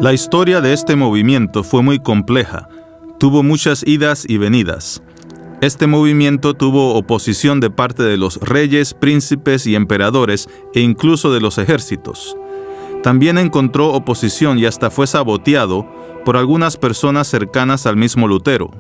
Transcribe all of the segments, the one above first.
La historia de este movimiento fue muy compleja. Tuvo muchas idas y venidas. Este movimiento tuvo oposición de parte de los reyes, príncipes y emperadores e incluso de los ejércitos. También encontró oposición y hasta fue saboteado por algunas personas cercanas al mismo Lutero.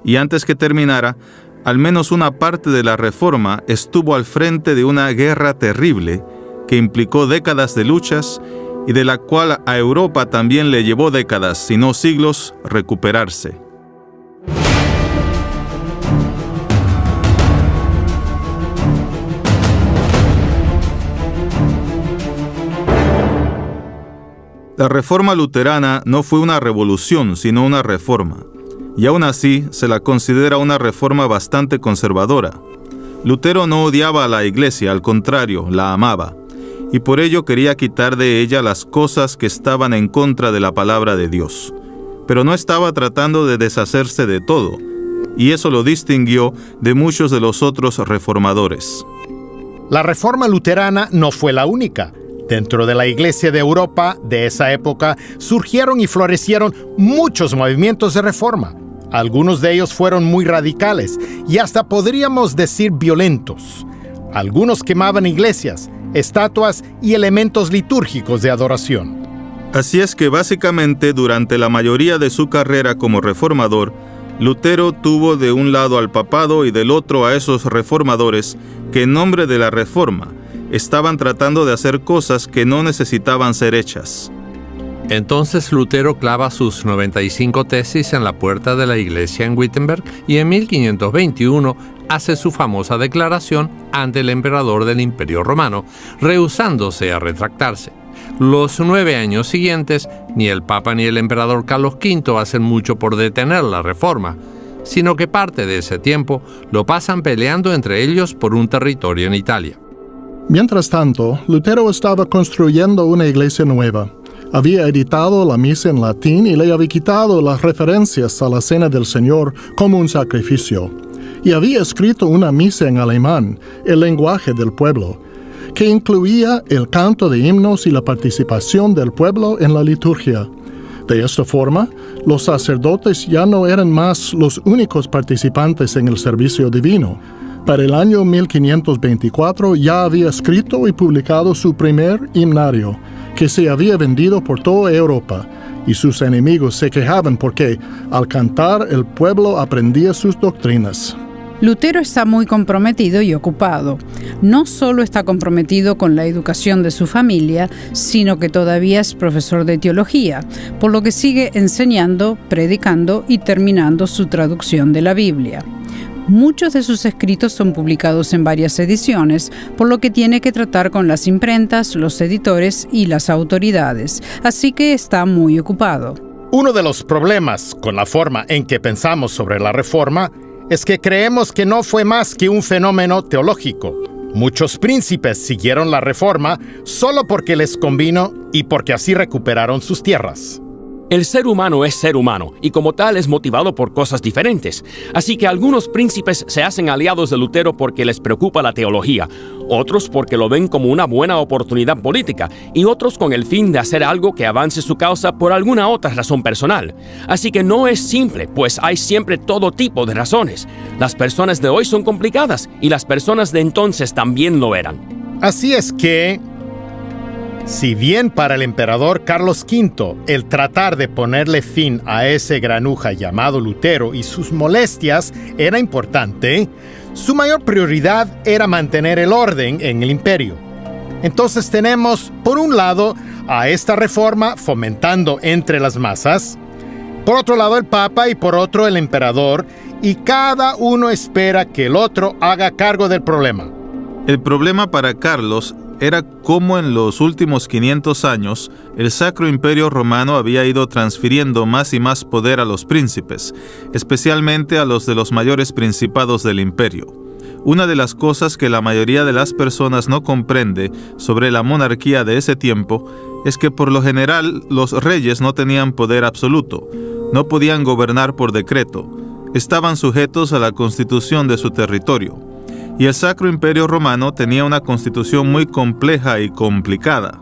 Y antes que terminara, al menos una parte de la Reforma estuvo al frente de una guerra terrible que implicó décadas de luchas y de la cual a Europa también le llevó décadas, si no siglos, recuperarse. La reforma luterana no fue una revolución, sino una reforma. Y aún así, se la considera una reforma bastante conservadora. Lutero no odiaba a la Iglesia, al contrario, la amaba. Y por ello quería quitar de ella las cosas que estaban en contra de la palabra de Dios. Pero no estaba tratando de deshacerse de todo. Y eso lo distinguió de muchos de los otros reformadores. La reforma luterana no fue la única. Dentro de la Iglesia de Europa de esa época surgieron y florecieron muchos movimientos de reforma. Algunos de ellos fueron muy radicales y hasta podríamos decir violentos. Algunos quemaban iglesias, estatuas y elementos litúrgicos de adoración. Así es que básicamente durante la mayoría de su carrera como reformador, Lutero tuvo de un lado al papado y del otro a esos reformadores que en nombre de la reforma estaban tratando de hacer cosas que no necesitaban ser hechas. Entonces Lutero clava sus 95 tesis en la puerta de la iglesia en Wittenberg y en 1521 hace su famosa declaración ante el emperador del Imperio Romano, rehusándose a retractarse. Los 9 años siguientes, ni el Papa ni el emperador Carlos V hacen mucho por detener la reforma, sino que parte de ese tiempo lo pasan peleando entre ellos por un territorio en Italia. Mientras tanto, Lutero estaba construyendo una iglesia nueva. Había editado la misa en latín y le había quitado las referencias a la Cena del Señor como un sacrificio. Y había escrito una misa en alemán, el lenguaje del pueblo, que incluía el canto de himnos y la participación del pueblo en la liturgia. De esta forma, los sacerdotes ya no eran más los únicos participantes en el servicio divino. Para el año 1524 ya había escrito y publicado su primer himnario, que se había vendido por toda Europa, y sus enemigos se quejaban porque, al cantar, el pueblo aprendía sus doctrinas. Lutero está muy comprometido y ocupado. No solo está comprometido con la educación de su familia, sino que todavía es profesor de teología, por lo que sigue enseñando, predicando y terminando su traducción de la Biblia. Muchos de sus escritos son publicados en varias ediciones, por lo que tiene que tratar con las imprentas, los editores y las autoridades, así que está muy ocupado. Uno de los problemas con la forma en que pensamos sobre la reforma es que creemos que no fue más que un fenómeno teológico. Muchos príncipes siguieron la reforma solo porque les convino y porque así recuperaron sus tierras. El ser humano es ser humano y como tal es motivado por cosas diferentes. Así que algunos príncipes se hacen aliados de Lutero porque les preocupa la teología, otros porque lo ven como una buena oportunidad política y otros con el fin de hacer algo que avance su causa por alguna otra razón personal. Así que no es simple, pues hay siempre todo tipo de razones. Las personas de hoy son complicadas y las personas de entonces también lo eran. Así es que, si bien para el emperador Carlos V el tratar de ponerle fin a ese granuja llamado Lutero y sus molestias era importante, su mayor prioridad era mantener el orden en el imperio. Entonces tenemos, por un lado, a esta reforma fomentando entre las masas, por otro lado el Papa y por otro el emperador, y cada uno espera que el otro haga cargo del problema. El problema para Carlos era cómo en los últimos 500 años el Sacro Imperio Romano había ido transfiriendo más y más poder a los príncipes, especialmente a los de los mayores principados del imperio. Una de las cosas que la mayoría de las personas no comprende sobre la monarquía de ese tiempo es que por lo general los reyes no tenían poder absoluto, no podían gobernar por decreto, estaban sujetos a la constitución de su territorio. Y el Sacro Imperio Romano tenía una constitución muy compleja y complicada.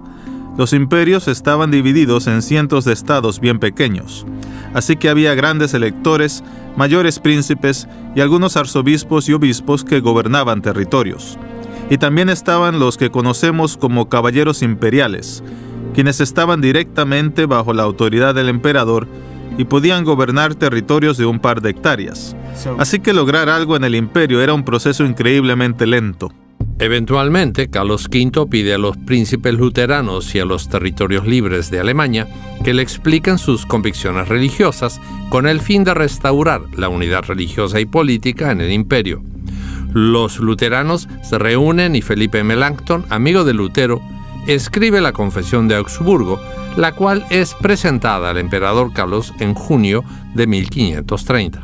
Los imperios estaban divididos en cientos de estados bien pequeños, así que había grandes electores, mayores príncipes y algunos arzobispos y obispos que gobernaban territorios. Y también estaban los que conocemos como caballeros imperiales, quienes estaban directamente bajo la autoridad del emperador y podían gobernar territorios de un par de hectáreas. Así que lograr algo en el imperio era un proceso increíblemente lento. Eventualmente, Carlos V pide a los príncipes luteranos y a los territorios libres de Alemania que le expliquen sus convicciones religiosas con el fin de restaurar la unidad religiosa y política en el imperio. Los luteranos se reúnen y Felipe Melanchthon, amigo de Lutero, escribe la Confesión de Augsburgo, la cual es presentada al emperador Carlos en junio de 1530.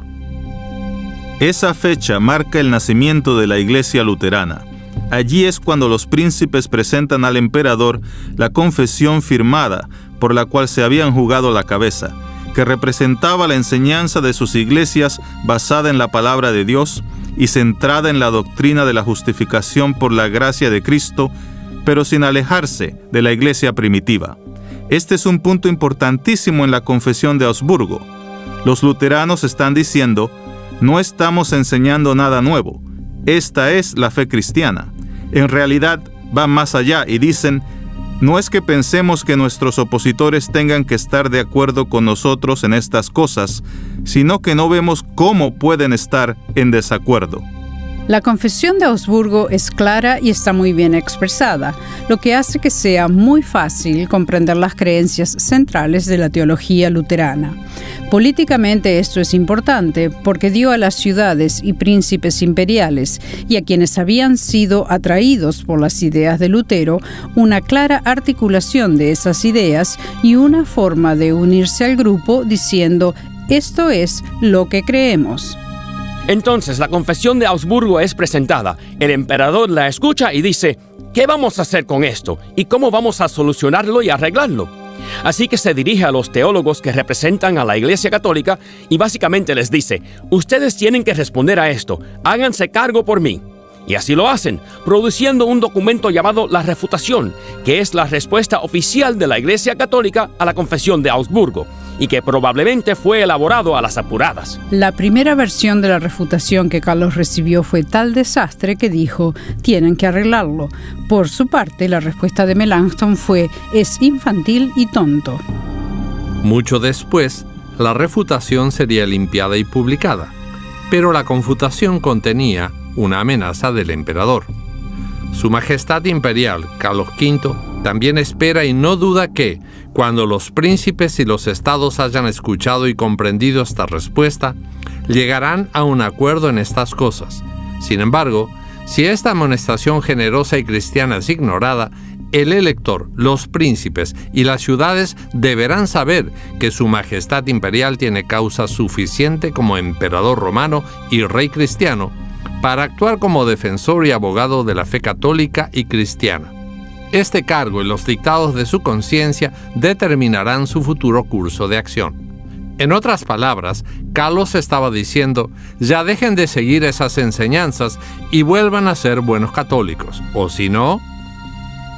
Esa fecha marca el nacimiento de la Iglesia luterana. Allí es cuando los príncipes presentan al emperador la confesión firmada por la cual se habían jugado la cabeza, que representaba la enseñanza de sus iglesias basada en la palabra de Dios y centrada en la doctrina de la justificación por la gracia de Cristo, pero sin alejarse de la iglesia primitiva. Este es un punto importantísimo en la Confesión de Augsburgo. Los luteranos están diciendo, no estamos enseñando nada nuevo, esta es la fe cristiana. En realidad van más allá y dicen, no es que pensemos que nuestros opositores tengan que estar de acuerdo con nosotros en estas cosas, sino que no vemos cómo pueden estar en desacuerdo. La Confesión de Augsburgo es clara y está muy bien expresada, lo que hace que sea muy fácil comprender las creencias centrales de la teología luterana. Políticamente esto es importante porque dio a las ciudades y príncipes imperiales y a quienes habían sido atraídos por las ideas de Lutero una clara articulación de esas ideas y una forma de unirse al grupo diciendo, esto es lo que creemos. Entonces la Confesión de Augsburgo es presentada, el emperador la escucha y dice, ¿qué vamos a hacer con esto? ¿Y cómo vamos a solucionarlo y arreglarlo? Así que se dirige a los teólogos que representan a la Iglesia Católica y básicamente les dice, ustedes tienen que responder a esto, háganse cargo por mí. Y así lo hacen, produciendo un documento llamado La Refutación, que es la respuesta oficial de la Iglesia Católica a la Confesión de Augsburgo, y que probablemente fue elaborado a las apuradas. La primera versión de la refutación que Carlos recibió fue tal desastre que dijo, tienen que arreglarlo. Por su parte, la respuesta de Melanchthon fue, es infantil y tonto. Mucho después, la refutación sería limpiada y publicada, pero la confutación contenía una amenaza del emperador. Su Majestad Imperial, Carlos V, también espera y no duda que, cuando los príncipes y los estados hayan escuchado y comprendido esta respuesta, llegarán a un acuerdo en estas cosas. Sin embargo, si esta amonestación generosa y cristiana es ignorada, el elector, los príncipes y las ciudades deberán saber que su Majestad Imperial tiene causa suficiente como emperador romano y rey cristiano para actuar como defensor y abogado de la fe católica y cristiana. Este cargo y los dictados de su conciencia determinarán su futuro curso de acción. En otras palabras, Carlos estaba diciendo, ya dejen de seguir esas enseñanzas y vuelvan a ser buenos católicos, o si no...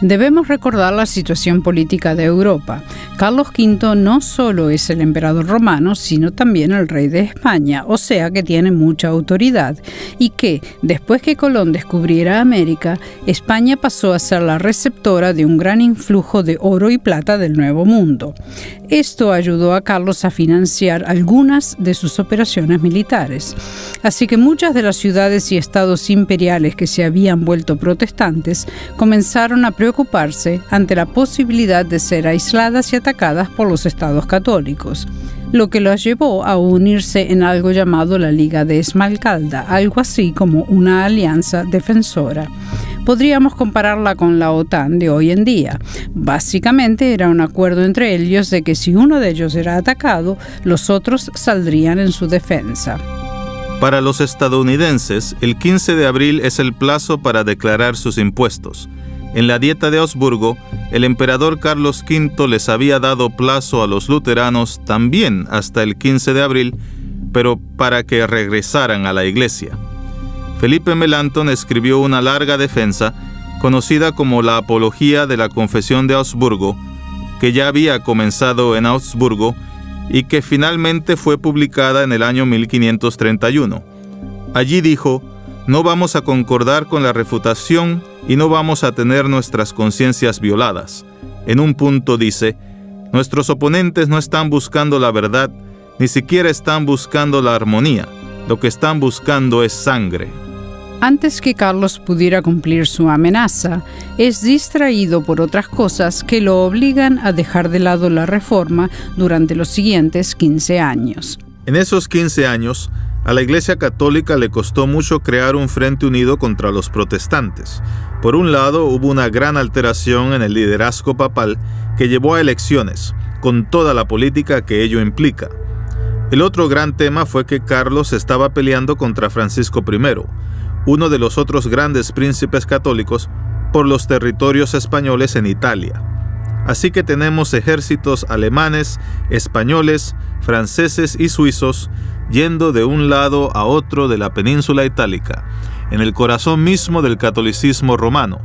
Debemos recordar la situación política de Europa. Carlos V no solo es el emperador romano, sino también el rey de España, o sea que tiene mucha autoridad, y que, después que Colón descubriera América, España pasó a ser la receptora de un gran influjo de oro y plata del Nuevo Mundo. Esto ayudó a Carlos a financiar algunas de sus operaciones militares. Así que muchas de las ciudades y estados imperiales que se habían vuelto protestantes comenzaron a preocuparse ante la posibilidad de ser aisladas y atacadas por los estados católicos, lo que los llevó a unirse en algo llamado la Liga de Esmalcalda, algo así como una alianza defensora. Podríamos compararla con la OTAN de hoy en día. Básicamente era un acuerdo entre ellos de que si uno de ellos era atacado, los otros saldrían en su defensa. Para los estadounidenses, el 15 de abril es el plazo para declarar sus impuestos. En la Dieta de Augsburgo, el emperador Carlos V les había dado plazo a los luteranos también hasta el 15 de abril, pero para que regresaran a la iglesia. Felipe Melanchthon escribió una larga defensa conocida como la Apología de la Confesión de Augsburgo, que ya había comenzado en Augsburgo y que finalmente fue publicada en el año 1531. Allí dijo: no vamos a concordar con la refutación y no vamos a tener nuestras conciencias violadas. En un punto dice: nuestros oponentes no están buscando la verdad, ni siquiera están buscando la armonía. Lo que están buscando es sangre. Antes que Carlos pudiera cumplir su amenaza, es distraído por otras cosas que lo obligan a dejar de lado la reforma durante los siguientes 15 años. En esos 15 años, a la Iglesia Católica le costó mucho crear un frente unido contra los protestantes. Por un lado, hubo una gran alteración en el liderazgo papal que llevó a elecciones, con toda la política que ello implica. El otro gran tema fue que Carlos estaba peleando contra Francisco I, uno de los otros grandes príncipes católicos, por los territorios españoles en Italia. Así que tenemos ejércitos alemanes, españoles, franceses y suizos yendo de un lado a otro de la península itálica, en el corazón mismo del catolicismo romano.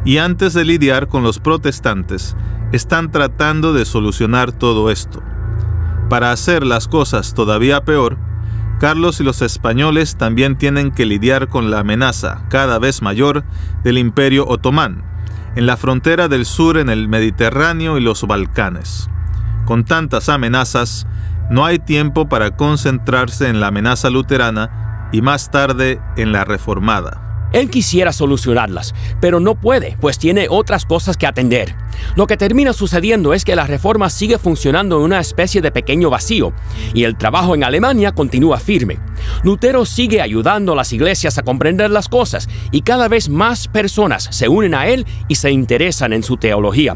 Y antes de lidiar con los protestantes, están tratando de solucionar todo esto. Para hacer las cosas todavía peor, Carlos y los españoles también tienen que lidiar con la amenaza cada vez mayor del Imperio Otomán, en la frontera del sur en el Mediterráneo y los Balcanes. Con tantas amenazas, no hay tiempo para concentrarse en la amenaza luterana y más tarde en la reformada. Él quisiera solucionarlas, pero no puede, pues tiene otras cosas que atender. Lo que termina sucediendo es que la reforma sigue funcionando en una especie de pequeño vacío, y el trabajo en Alemania continúa firme. Lutero sigue ayudando a las iglesias a comprender las cosas, y cada vez más personas se unen a él y se interesan en su teología.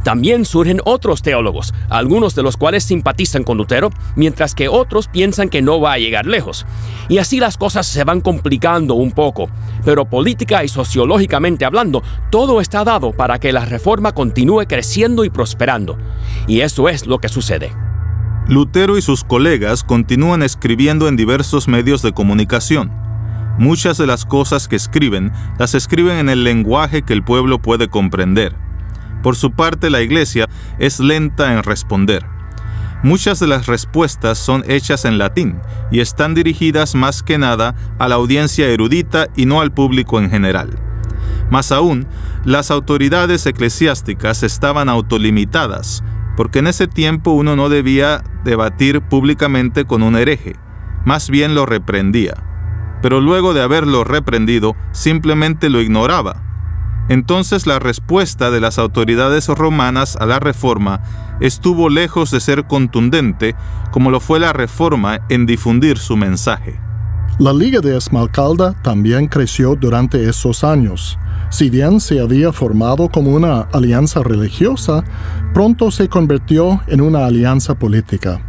También surgen otros teólogos, algunos de los cuales simpatizan con Lutero, mientras que otros piensan que no va a llegar lejos. Y así las cosas se van complicando un poco. Pero política y sociológicamente hablando, todo está dado para que la reforma continúe creciendo y prosperando. Y eso es lo que sucede. Lutero y sus colegas continúan escribiendo en diversos medios de comunicación. Muchas de las cosas que escriben, las escriben en el lenguaje que el pueblo puede comprender. Por su parte, la Iglesia es lenta en responder. Muchas de las respuestas son hechas en latín y están dirigidas más que nada a la audiencia erudita y no al público en general. Más aún, las autoridades eclesiásticas estaban autolimitadas, porque en ese tiempo uno no debía debatir públicamente con un hereje, más bien lo reprendía. Pero luego de haberlo reprendido, simplemente lo ignoraba. Entonces la respuesta de las autoridades romanas a la reforma estuvo lejos de ser contundente como lo fue la reforma en difundir su mensaje. La Liga de Esmalcalda también creció durante esos años. Si bien se había formado como una alianza religiosa, pronto se convirtió en una alianza política.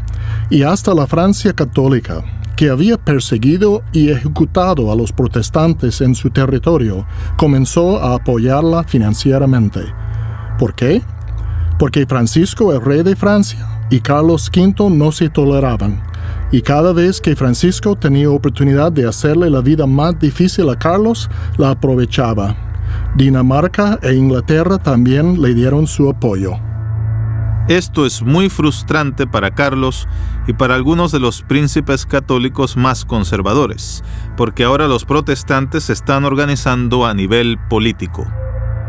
Y hasta la Francia católica, que había perseguido y ejecutado a los protestantes en su territorio, comenzó a apoyarla financieramente. ¿Por qué? Porque Francisco, el rey de Francia, y Carlos V no se toleraban, y cada vez que Francisco tenía oportunidad de hacerle la vida más difícil a Carlos, la aprovechaba. Dinamarca e Inglaterra también le dieron su apoyo. Esto es muy frustrante para Carlos y para algunos de los príncipes católicos más conservadores, porque ahora los protestantes se están organizando a nivel político.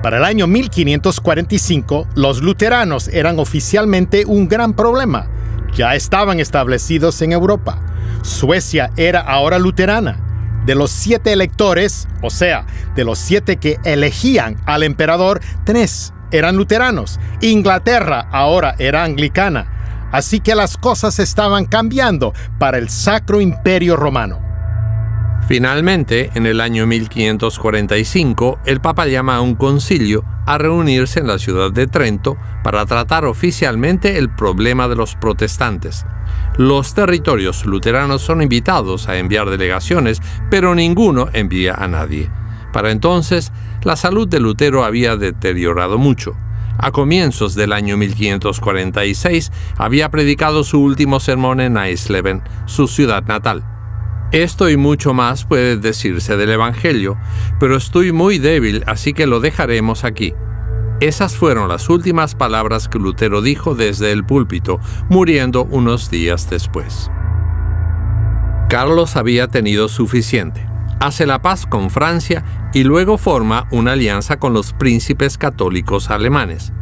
Para el año 1545, los luteranos eran oficialmente un gran problema. Ya estaban establecidos en Europa. Suecia era ahora luterana. De los 7 electores, o sea, de los 7 que elegían al emperador, 3 eran luteranos. Inglaterra ahora era anglicana. Así que las cosas estaban cambiando para el Sacro Imperio Romano. Finalmente, en el año 1545, el Papa llama a un concilio a reunirse en la ciudad de Trento para tratar oficialmente el problema de los protestantes. Los territorios luteranos son invitados a enviar delegaciones, pero ninguno envía a nadie. Para entonces, la salud de Lutero había deteriorado mucho. A comienzos del año 1546 había predicado su último sermón en Eisleben, su ciudad natal. Esto y mucho más puede decirse del Evangelio, pero estoy muy débil, así que lo dejaremos aquí. Esas fueron las últimas palabras que Lutero dijo desde el púlpito, muriendo unos días después. Carlos había tenido suficiente. Hace la paz con Francia y luego forma una alianza con los príncipes católicos alemanes.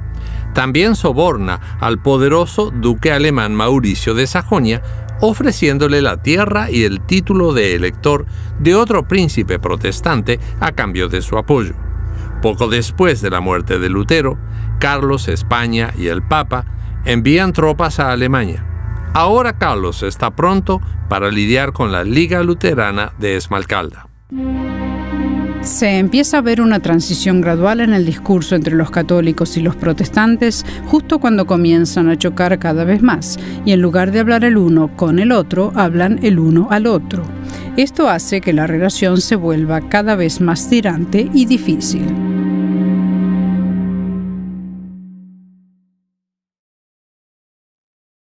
También soborna al poderoso duque alemán Mauricio de Sajonia, ofreciéndole la tierra y el título de elector de otro príncipe protestante a cambio de su apoyo. Poco después de la muerte de Lutero, Carlos, España y el Papa envían tropas a Alemania. Ahora Carlos está pronto para lidiar con la Liga Luterana de Esmalcalda. Se empieza a ver una transición gradual en el discurso entre los católicos y los protestantes justo cuando comienzan a chocar cada vez más, y en lugar de hablar el uno con el otro, hablan el uno al otro. Esto hace que la relación se vuelva cada vez más tirante y difícil.